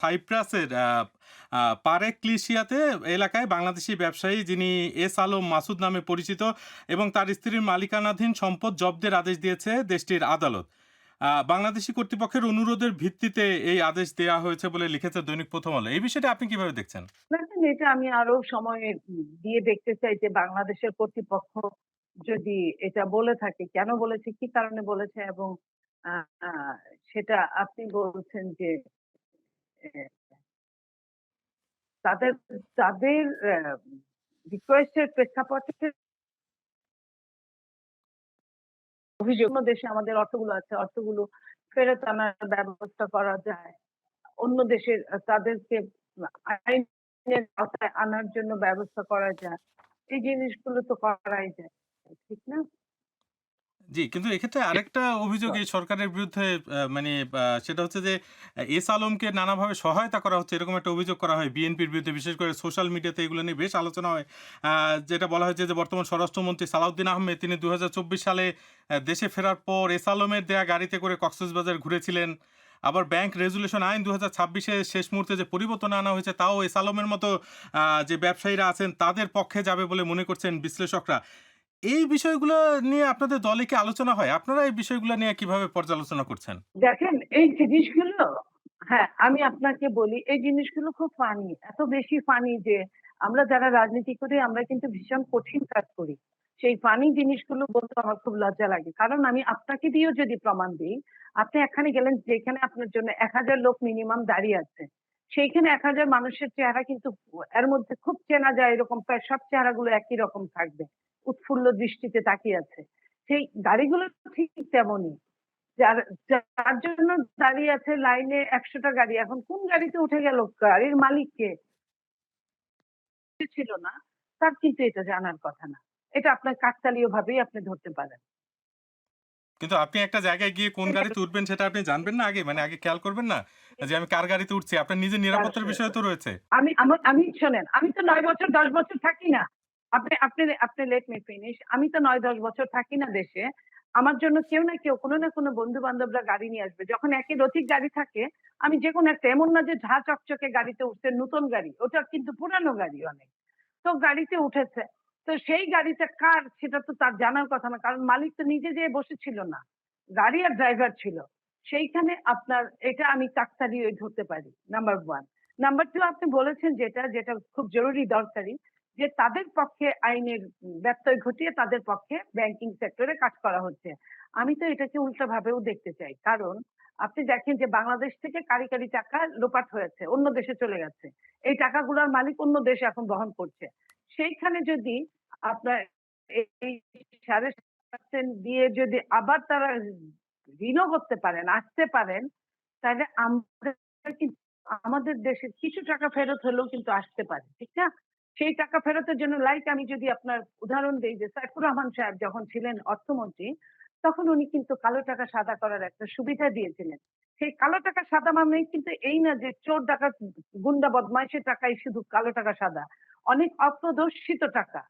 সাইপ্রাসের পারেক্লিশিয়াতে এলাকায় বাংলাদেশি ব্যবসায়ী যিনি এস আলম মাসুদ নামে পরিচিত এবং তার স্ত্রীর মালিকানাধীন সম্পদ জব্দের আদেশ দিয়েছে দেশটির আদালত। বাংলাদেশি কর্তৃপক্ষের অনুরোধের ভিত্তিতে এই আদেশ দেয়া হয়েছে বলে লিখেছে দৈনিক প্রথম আলো। এই বিষয়টা আপনি কিভাবে দেখছেন? দেখেন, এটা আমি আরো সময় দিয়ে দেখতে চাই যে বাংলাদেশের কর্তৃপক্ষ যদি এটা বলে থাকে, কেন বলেছে, কি কারণে বলেছে, এবং আহ, আহ, সেটা আপনি বলছেন যে আহ, তাদের তাদের রিকোয়েস্টের প্রেক্ষাপটে অভিযোগ অন্য দেশে আমাদের অর্থগুলো আছে, অর্থগুলো ফেরত আনার ব্যবস্থা করা যায়, অন্য দেশের তাদেরকে আইনের আওতায় আনার জন্য ব্যবস্থা করা যায়, এই জিনিসগুলো তো করাই যায়, ঠিক না? জি, কিন্তু এক্ষেত্রে আরেকটা অভিযোগ তো এই সরকারের বিরুদ্ধে মানে সেটা হচ্ছে যে এস আলমকে নানাভাবে সহায়তা করা হচ্ছে এরকম একটা অভিযোগ করা হয় বিএনপির বিরুদ্ধে। বিশেষ করে সোশ্যাল মিডিয়াতে এগুলো নিয়ে বেশ আলোচনা হয়। যেটা বলা হয়েছে যে বর্তমান স্বরাষ্ট্রমন্ত্রী সালাউদ্দিন আহমেদ তিনি ২০২৪ সালে দেশে ফেরার পর এস আলমের দেয়া গাড়িতে করে কক্সবাজার ঘুরেছিলেন। আবার ব্যাংক রেজুলেশন আইন ২০২৬ শেষ মুহূর্তে যে পরিবর্তন আনা হয়েছে তাও এস আলমের মতো যে ব্যবসায়ীরা আছেন তাদের পক্ষে যাবে বলে মনে করছেন বিশ্লেষকরা। এই বিষয়গুলো নিয়ে আপনাদের দলে কি আলোচনা হয়? আপনারা এই বিষয়গুলো নিয়ে কিভাবে পর্যালোচনা করছেন? দেখেন, এই জিনিসগুলো, হ্যাঁ, আমি আপনাকে বলি, এই জিনিসগুলো খুব ফানি, এত বেশি ফানি যে আমরা যারা রাজনীতি করি আমরা কিন্তু ভীষণ কঠিন কাজ করি। সেই ফানি জিনিসগুলো বলতে আমার খুব লজ্জা লাগে, কারণ আমি আপনাকে দিয়েও যদি প্রমাণ দিই, আপনি এখানে গেলেন যেখানে আপনার জন্য ১,০০০ লোক মিনিমাম দাঁড়িয়ে আছে, সেইখানে ১,০০০ মানুষের চেহারা কিন্তু এর মধ্যে খুব চেনা যায়, এরকম প্রায় সব চেহারাগুলো একই রকম থাকবে, উৎফুল্ল দৃষ্টিতে তাকিয়ে আছে। সেই গাড়িগুলো ঠিক তেমনই, যার যার জন্য দাঁড়িয়ে আছে লাইনে ১০০টা গাড়ি, এখন কোন গাড়িতে উঠে গেল, গাড়ির মালিক কে ছিল না, তার কিন্তু এটা জানার কথা না। এটা আপনার কাকতালীয় ভাবেই আপনি ধরতে পারেন। কিন্তু আপনি একটা জায়গায় গিয়ে কোন গাড়িতে উঠবেন সেটা আপনি জানবেন না আগে? মানে আগে খেয়াল করবেন না? যে আমি কার গাড়িতে উঠছি? আপনার নিজের নিরাপত্তার বিষয় তো রয়েছে। আমি শোনেন, আমি তো ৯ বছর ১০ বছর থাকি না। আপনি আপনি আপনি লেট মি ফিনিশ। আমি তো ৯-১০ বছর থাকি না দেশে। আমার জন্য কেউ না কেউ, কোনো না কোনো বন্ধু-বান্ধবরা গাড়ি নিয়ে আসবে। যখন একই রথিক গাড়ি থাকে, আমি যেকোনো একটা, এমন না যে ঝাঁ চকচকে গাড়িতে উঠছে, নতুন গাড়ি। ওটা কিন্তু পুরানো গাড়ি অনেক। তো গাড়িতে উঠেছে। তো সেই গাড়িটা কার সেটা তো তার জানার কথা না। কারণ মালিক তো নিজে যেয়ে বসেছিল না। গাড়ি আর ড্রাইভার ছিল। সেইখানে আপনার এটা আমি কাকতালীয় ধরতে পারি। নাম্বার 1। নাম্বার 2, আপনি বলেছেন যেটা খুব জরুরি দরকারি, যে তাদের পক্ষে আইনের ব্যত্যয় ঘটিয়ে তাদের পক্ষে ব্যাংকিং সেক্টরে কাজ করা হচ্ছে। আমি তো এটাকে উল্টাভাবেও দেখতে চাই। কারণ আপনি দেখেন যে বাংলাদেশ থেকে কারি টাকা লোপাট হয়েছে, অন্য দেশে চলে গেছে। এই টাকাগুলোর মালিক অন্য দেশ এখন বহন করছে। সেইখানে যদি আপনার এই ৭.৫% দিয়ে যদি আবার তারা ঋণও করতে পারেন, আসতে পারেন, তাহলে আমরা কিন্তু আমাদের দেশের কিছু টাকা ফেরত হলেও কিন্তু আসতে পারে। ঠিক না? সেই টাকা ফেরতের জন্য, লাইক আমি যদি আপনার উদাহরণ দেই, যে সাইফুর রহমান সাহেব যখন ছিলেন অর্থমন্ত্রী, তখন উনি কিন্তু কালো টাকা সাদা করার একটা সুবিধা দিয়েছিলেন। সেই কালো টাকা সাদা মানেই কিন্তু এই না যে চোর ডাকাত গুন্ডা বদমাইশের টাকাই শুধু কালো টাকা সাদা। অনেক অপ্রদর্শিত টাকা